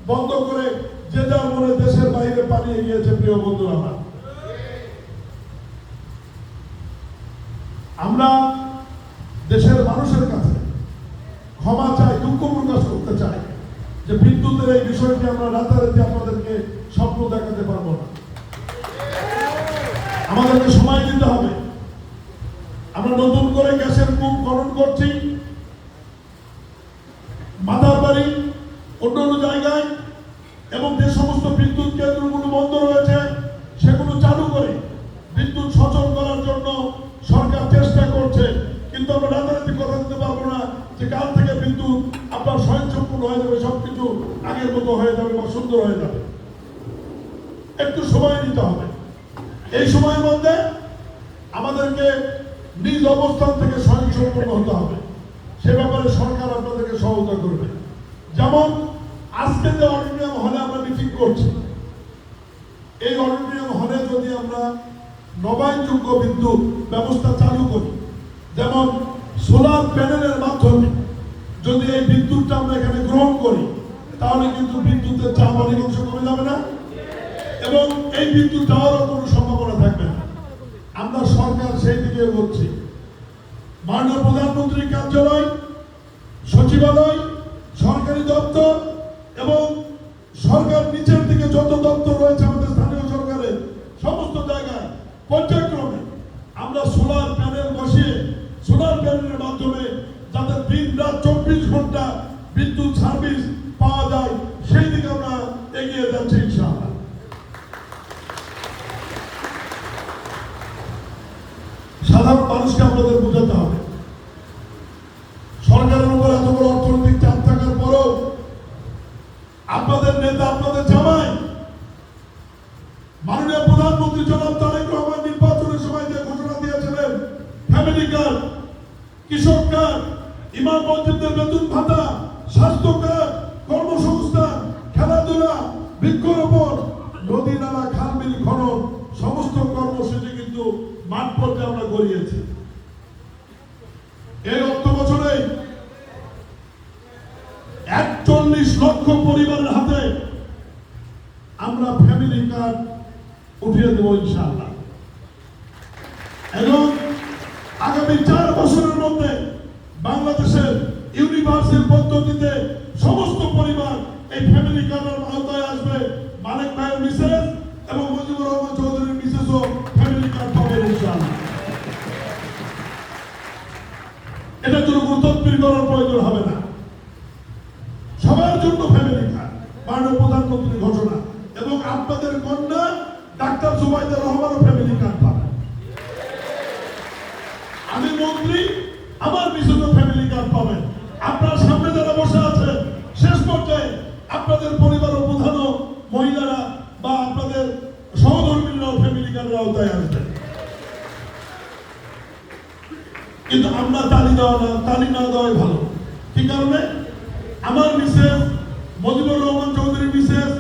বন্ধ করে যে যার মনে দেশের বাইরে পালিয়ে গিয়েছে। প্রিয় বন্ধুরা আমার, আমরা দেশের মানুষের কাছে ক্ষমা চাই, দুঃখ প্রকাশ করতে চাই যে বিদ্যুতের এই বিষয়টি আমরা রাতারাতি আপনাদেরকে স্বপ্ন দেখাতে পারবো না। আমাদেরকে সময় দিতে হবে। আমরা নতুন করে গ্যাসের কূপ খনন করছি মাদারবাড়ি, অন্যান্য জায়গায়, এবং যে সমস্ত বিদ্যুৎ কেন্দ্রগুলো বন্ধ রয়েছে সেগুলো চালু করে বিদ্যুৎ সচল করার জন্য সরকার চেষ্টা করছে। কিন্তু আমরা রাতারাতি কথা দিতে পারবো না যে কাল থেকে বিদ্যুৎ আপনার স্বয়ংসম্পূর্ণ হয়ে যাবে, সবকিছু আগের মতো হয়ে যাবে বা সুন্দর হয়ে যাবে। একটু সময় নিতে হবে। এই সময়ের মধ্যে আমাদেরকে নিজ অবস্থান থেকে স্বয়ংসম্পূর্ণ হতে হবে। সে ব্যাপারে সরকার আপনাদেরকে সহায়তা করবে। যেমন আজকে যে অডিটোরিয়াম হলে আমরা মিটিং করছি, এই অডিটোরিয়াম হলে যদি আমরা নবায়নযোগ্য বিদ্যুৎ ব্যবস্থা চালু করি, যেমন সোলার প্যানেলের মাধ্যমে যদি এই বিদ্যুৎটা আমরা এখানে গ্রহণ করি, তাহলে কিন্তু বিদ্যুতের চাপ অনেক অংশ কমে যাবে না, এবং এই বিদ্যুৎ যাওয়ারও কোনো সম্ভাবনা থাকবে না। আমরা সরকার সেই দিকে এগোচ্ছি। মাননীয় প্রধানমন্ত্রীর কার্যালয়, সচিবালয়, সরকারি দপ্তর এবং সরকার নিচের দিকে যত দপ্তর রয়েছে আমাদের স্থানীয় সরকারের সমস্ত জায়গায় পর্যায়ক্রমে আমরা সোলার প্যানেল বসিয়ে সোলার প্যানেলের মাধ্যমে যাতে দিন রাত 24 ঘন্টা বিদ্যুৎ সার্ভিস পাওয়া যায় সেই দিকে আমরা এগিয়ে যাচ্ছি ইনশাআল্লাহ। সাধারণ মানুষকে আপনাদের বোঝাতে হবে, সরকারের উপর এত বড় অর্থনৈতিক চাপ থাকার পরও আপনাদের নেতা, আপনাদের জামাই মাননীয় প্রধানমন্ত্রী জনাব তারেক রহমান নির্বাচনের সময় যে ঘোষণা দিয়েছিলেন, ফ্যামিলি কার্ড, কৃষক কার্ড, ইমাম মসজিদদের বেতন ভাতা, স্বাস্থ্য কার্ড, কর্মসংস্থান, খেলাধুলা, বৃক্ষরোপণ, নদী নালা, খাল বিল খনন, সমস্ত কর্মসূচি কিন্তু মাঠ পর্যায়ে আমরা গড়িয়েছি। এই অর্থ বছরে 41 লক্ষ পরিবারের হাতে আমরা ফ্যামিলি কার্ড উঠিয়ে দেব ইনশাআল্লাহ, এবং আগামী 4 বছরের মধ্যে বাংলাদেশের ইউনিভার্সাল পদ্ধতিতে সমস্ত পরিবার এই ফ্যামিলি কার্ডের আওতায় আসবে। মানিক ভাইয়ের মিসেস এবং মুজিবুর রহমান চৌধুরীর মিসেসও ফ্যামিলি কার্ড পাবেন ইনশাআল্লাহ। এটার জন্য কোনো তদবির করার প্রয়োজন হবে না। সবার জন্য ফ্যামিলি কার্ড, মাননীয় প্রধানমন্ত্রীর ঘোষণা। এবং আপনাদের কন্যা ডাক্তার জুবাইদা রহমানও ফ্যামিলি কার্ড পাবেন। আমি মন্ত্রী, আমার মিসেসও ফ্যামিলি কার্ড পাবেন। আপনার সামনে যারা বসে আছে, শেষ পর্যায়ে আপনাদের পরিবারের প্রধানও মহিলারা বা আপনাদের সহধর্মীরাও ফ্যামিলি কার্ডের আওতায় আসবেন। কিন্তু আমরা তালি না দেওয়াই ভালো। কি কারণে? আমার মিসেস, মুজিবুর রহমান চৌধুরী মিসেস,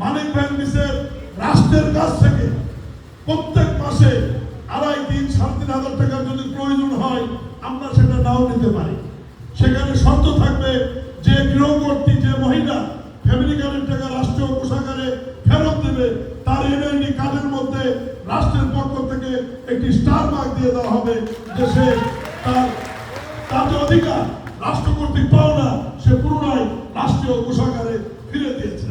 মানিক ভাই মিসেস রাষ্ট্রের কাছ থেকে প্রত্যেক মাসে 2.5, 3,500 টাকা যদি প্রয়োজন হয় আমরা সেটা নাও নিতে পারি। সেখানে শর্ত থাকবে যে গৃহকর্ত্রী, যে মহিলা ফ্যামিলি কার্ডের টাকা রাষ্ট্রীয় কোষাগারে ফেরত দেবে, তার এনআইডি কার্ডের মধ্যে রাষ্ট্রের পক্ষ থেকে একটি স্টার মার্ক দিয়ে দেওয়া হবে যে সে তার যে অধিকার রাষ্ট্র কর্তৃক পাওনা সে পুনরায় রাষ্ট্রীয় কোষাগারে ফিরে দিয়েছে।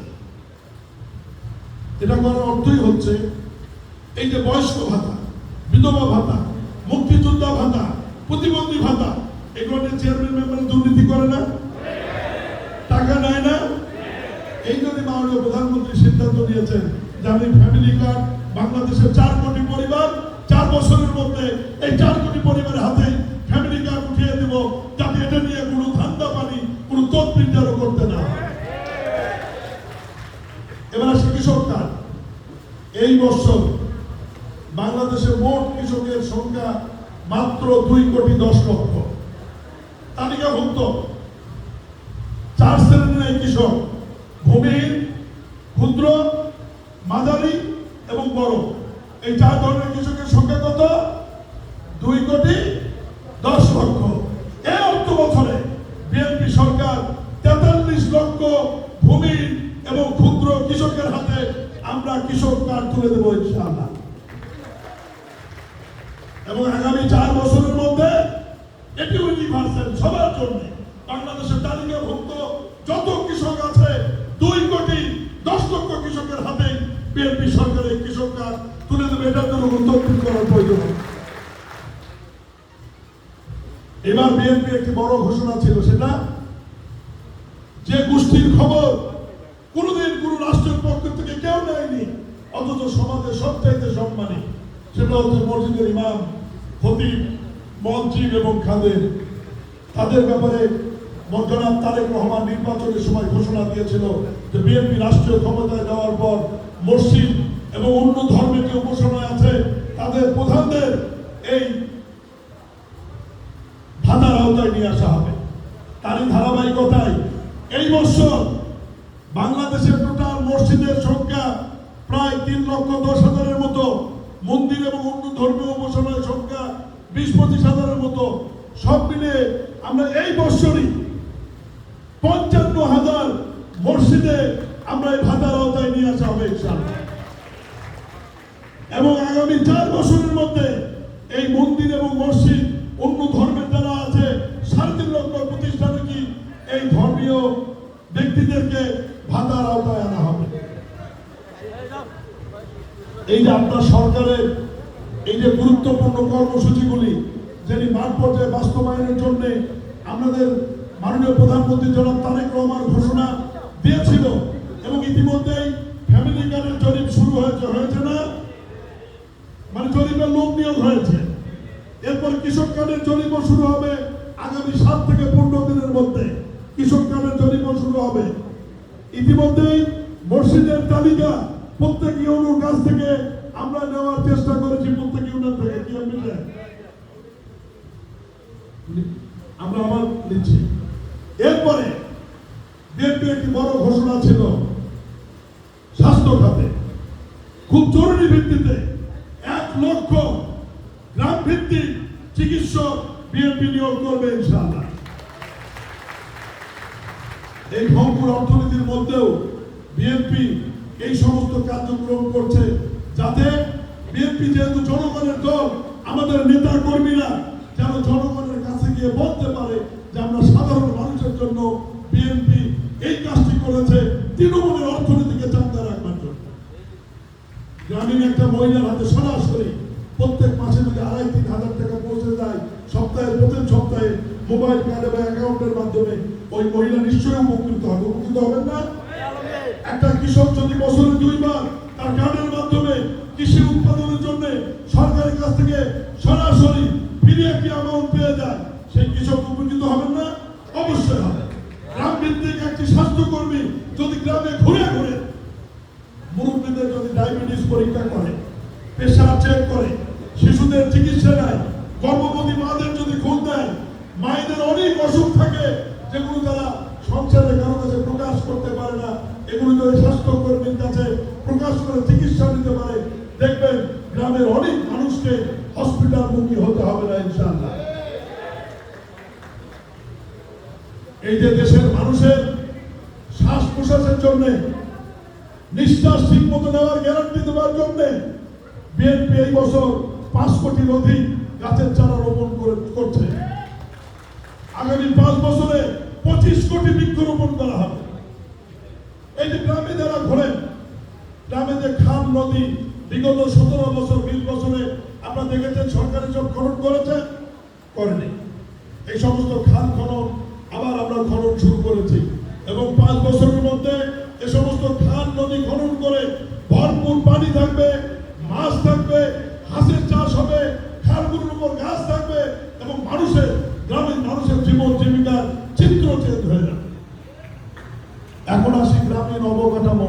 এটা করার অর্থই হচ্ছে এই যে বয়স্ক ভাতা, বিধবা ভাতা, মুক্তিযোদ্ধা ভাতা, প্রতিবন্ধী ভাতা, এগুলো নিয়ে চেয়ারম্যান মেম্বার দুর্নীতি করে না, টাকা নেয় না। এই জন্য মাননীয় প্রধানমন্ত্রী সিদ্ধান্ত নিয়েছেন যে আমি ফ্যামিলি কার্ড বাংলাদেশের 4 কোটি পরিবার 4 বছরের মধ্যে এই 4 কোটি পরিবারের হাতে ফ্যামিলি কার্ড উঠিয়ে দেব, যাতে এটা নিয়ে কোনো ধান্দা পানি, কোনো তদবির যেন করতে না হয়। এবার আসে কৃষক কার্ড। এই বছর বাংলাদেশে মোট কৃষকের সংখ্যা মাত্র 2,10,00,000। তালিকাভুক্ত 4 শ্রেণীর কৃষক: ভূমিহীন, ক্ষুদ্র, মাঝারি এবং বড়। এই 4 ধরনের কৃষকের সংখ্যা কত? 2,10,00,000। এই অর্থ বছরে বিএনপি সরকার 43 লক্ষ ভূমিহীন এবং ক্ষুদ্র কৃষকের হাতে আমরা কৃষক কার্ড তুলে দেবো ইনশাআল্লাহ। এবং আগামী 4 বছরের মধ্যে এটি ইউনিভার্সাল সবার জন্য বাংলাদেশের তালিকাভুক্ত যত কৃষক আছে 2,10,00,000 কৃষকের হাতে বিএনপি সরকারের কৃষক কার্ড তুলে দেবে। এটার জন্য উদ্যোগ করার প্রয়োজন। এবার বিএনপি একটি বড় ঘোষণা ছিল, সেটা যে গোষ্ঠীর খবর কোনোদিন কোন রাষ্ট্রের পক্ষ থেকে কেউ নেয়নি, অথচ সমাজের সবচাইতে সম্মানী, সেটা হচ্ছে মসজিদের ইমাম, খতিব, মসজিদ এবং খাদেম। তাদের ব্যাপারে জনাব তারেক রহমান নির্বাচনের সময় ঘোষণা দিয়েছিল যে বিএনপি রাষ্ট্রীয় ক্ষমতায় যাওয়ার পর মসজিদ এবং অন্য ধর্মের যে উপাসনায় আছে তাদের প্রধানদের এই ভাতার আওতায় নিয়ে আসা হবে। তারই ধারাবাহিকতায় এই বছর বাংলাদেশের টোটাল মসজিদের সংখ্যা প্রায় 3,10,000-এর মতো, মন্দির এবং অন্য ধর্মীয় উপাসনার সংখ্যা 20-25,000-এর মতো। সব মিলে আমরা এই বছরই 55,000 মসজিদে আমরা এই ভাতার আওতায় নিয়ে আসা হবে ইনশাআল্লাহ। এবং আগামী 4 বছরের মধ্যে এই মন্দির এবং মসজিদ অন্য ধর্মের যারা আছে 3.5 লক্ষ প্রতিষ্ঠানে কি এই ধর্মীয় ব্যক্তিদেরকে ভাতার আওতায় আনা হবে। এই যে আপনার সরকারের এই যে গুরুত্বপূর্ণ কর্মসূচিগুলি যেটি মাঠ পর্যায়ে বাস্তবায়নের জন্য আমাদের মাননীয় প্রধানমন্ত্রী জনাব তারেক রহমান ঘোষণা দিয়েছিল, এবং ইতিমধ্যেই ফ্যামিলি কার্ডের জরিপ শুরু হয়েছে না, মানে জরিপের লোক নিয়োগ হয়েছে। এরপর কৃষক কার্ডের জরিপও শুরু হবে আগামী 7 থেকে 15 দিনের মধ্যে। কৃষক কার্ডের জরিপও শুরু হবে। ইতিমধ্যেই মসজিদের তালিকা প্রত্যেক ইউনিয়নের কাছ থেকে আমরা নেওয়ার চেষ্টা করেছি, প্রত্যেক ইউনিয়ন থেকে কি আমরা আবার নিচ্ছি। এরপরে বিএনপি একটি বড় ঘোষণা ছিল স্বাস্থ্য খাতে খুব জরুরি ভিত্তিতে 1 লক্ষ গ্রাম ভিত্তিক চিকিৎসক বিএনপি নিয়োগ করবে ইনশাআল্লাহ। এই ভঙ্গুর অর্থনীতির মধ্যেও বিএনপি এই সমস্ত কার্যক্রম করছে, যাতে বিএনপি যেহেতু জনগণের দল, আমাদের নেতা কর্মীরা যেন জনগণের কাছে গিয়ে বলতে পারে যে আমরা সাধারণ মানুষের জন্য বিএনপি এই কাজটি করেছে তৃণমূলের অর্থনীতিকে চাঙ্গা রাখবার জন্য। গ্রামীণ একটা মহিলার হাতে সরাসরি প্রত্যেক মাসে যদি 2,5-3 হাজার টাকা পৌঁছে যায়, সপ্তাহের প্রথম সপ্তাহে মোবাইল কার্ডে বা অ্যাকাউন্টের মাধ্যমে, ওই মহিলা নিশ্চয়ই উপকৃত হবে। উপকৃত হবেন না? একটা কৃষক যদি বছরে 2 বার তার কার্ডের মাধ্যমে কৃষি উৎপাদনের জন্য সরকারের কাছ থেকে সরাসরি ফিরে একটি অ্যামাউন্ট পেয়ে যায়, সেই কৃষক উপকৃত হবেন না? অবশ্যই হবে। গ্রাম ভিত্তিক একটি স্বাস্থ্যকর্মী যদি গ্রামে ঘুরে ঘুরে মুরব্বীদের যদি ডায়াবেটিস পরীক্ষা করে, প্রেশার চেক করে, শিশুদের চিকিৎসা নেয়, গর্ভবতী মাদের যদি খোঁজ দেয়, মায়েদের অনেক অসুখ থাকে যেগুলো তারা সংসারে কারো কাছে প্রকাশ করতে পারে না, এগুলো যদি স্বাস্থ্যকর্মীর কাছে প্রকাশ করে চিকিৎসা নিতে পারে, দেখবেন গ্রামের অনেক মানুষকে হসপিটাল মুখী হতে হবে না ইনশাআল্লাহ। এই যে দেশের মানুষের শ্বাস প্রশ্বাসের জন্য, নিঃশ্বাস ঠিক মতো নেওয়ার গ্যারান্টি দেওয়ার জন্য বিএনপি এই বছর 5 কোটির অধিক গাছের চারা রোপণ করছে। আগামী 5 বছরে 25 কোটি বৃক্ষরোপণ করা হবে। এই যে গ্রামে যারা ঘোরেন, গ্রামে যে খাল নদী বিগত 17 বছর 20 বছরে আপনারা দেখেছেন সরকারি সব খনন করেছে, করেনি। এই সমস্ত খাল খনন আবার আমরা খনন শুরু করেছি, এবং 5 বছরের মধ্যে এই সমস্ত খাল নদী খনন করে ভরপুর পানি থাকবে, মাছ থাকবে, হাঁসের চাষ হবে, খালগুলোর উপর গাছ থাকবে, এবং গ্রামের মানুষের জীবন জীবিকার চিত্র চেঞ্জ হয়ে যাবে। এখন আসি গ্রামীণ অবকাঠামো।